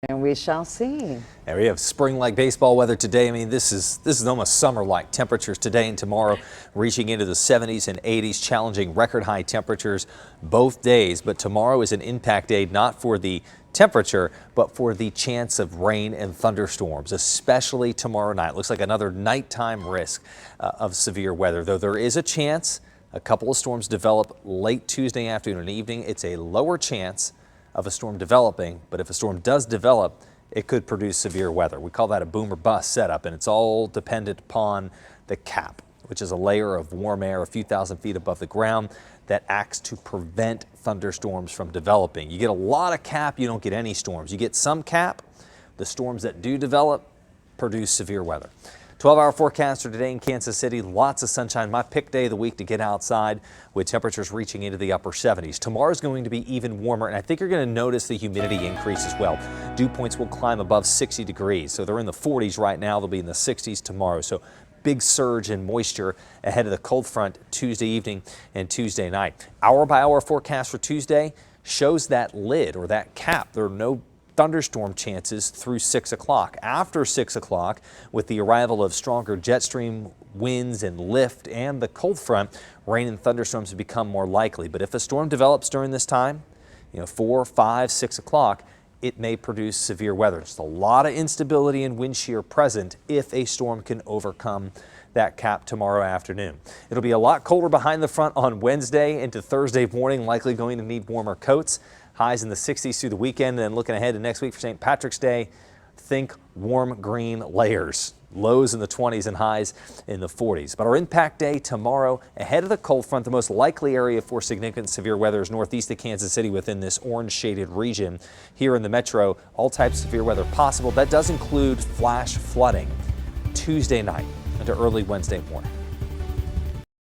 And we shall see. And we have spring-like baseball weather today. I mean, this is almost summer-like temperatures today and tomorrow, reaching into the 70s and 80s, challenging record-high temperatures both days. But tomorrow is an impact day, not for the temperature, but for the chance of rain and thunderstorms, especially tomorrow night. Looks like another nighttime risk of severe weather, though there is a chance a couple of storms develop late Tuesday afternoon and evening. It's a lower chance of a storm developing, but if a storm does develop, it could produce severe weather. We call that a boom or bust setup, and it's all dependent upon the cap, which is a layer of warm air a few thousand feet above the ground that acts to prevent thunderstorms from developing. You get a lot of cap, you don't get any storms. You get some cap, the storms that do develop produce severe weather. 12-hour forecast for today in Kansas City. Lots of sunshine. My pick day of the week to get outside with temperatures reaching into the upper 70s. Tomorrow's going to be even warmer, and I think you're going to notice the humidity increase as well. Dew points will climb above 60 degrees. So they're in the 40s right now. They'll be in the 60s tomorrow. So big surge in moisture ahead of the cold front Tuesday evening and Tuesday night. Hour by hour forecast for Tuesday shows that lid or that cap. There are no thunderstorm chances through 6 o'clock. After 6 o'clock, with the arrival of stronger jet stream winds and lift and the cold front, rain and thunderstorms have become more likely. But if a storm develops during this time, 4, 5, 6 o'clock, it may produce severe weather. Just a lot of instability and wind shear present if a storm can overcome that cap tomorrow afternoon. It'll be a lot colder behind the front on Wednesday into Thursday morning, likely going to need warmer coats. Highs in the 60s through the weekend, and looking ahead to next week for St. Patrick's Day, think warm green layers. Lows in the 20s and highs in the 40s. But our impact day tomorrow ahead of the cold front. The most likely area for significant severe weather is northeast of Kansas City within this orange shaded region. Here in the metro, all types of severe weather possible. That does include flash flooding Tuesday night into early Wednesday morning.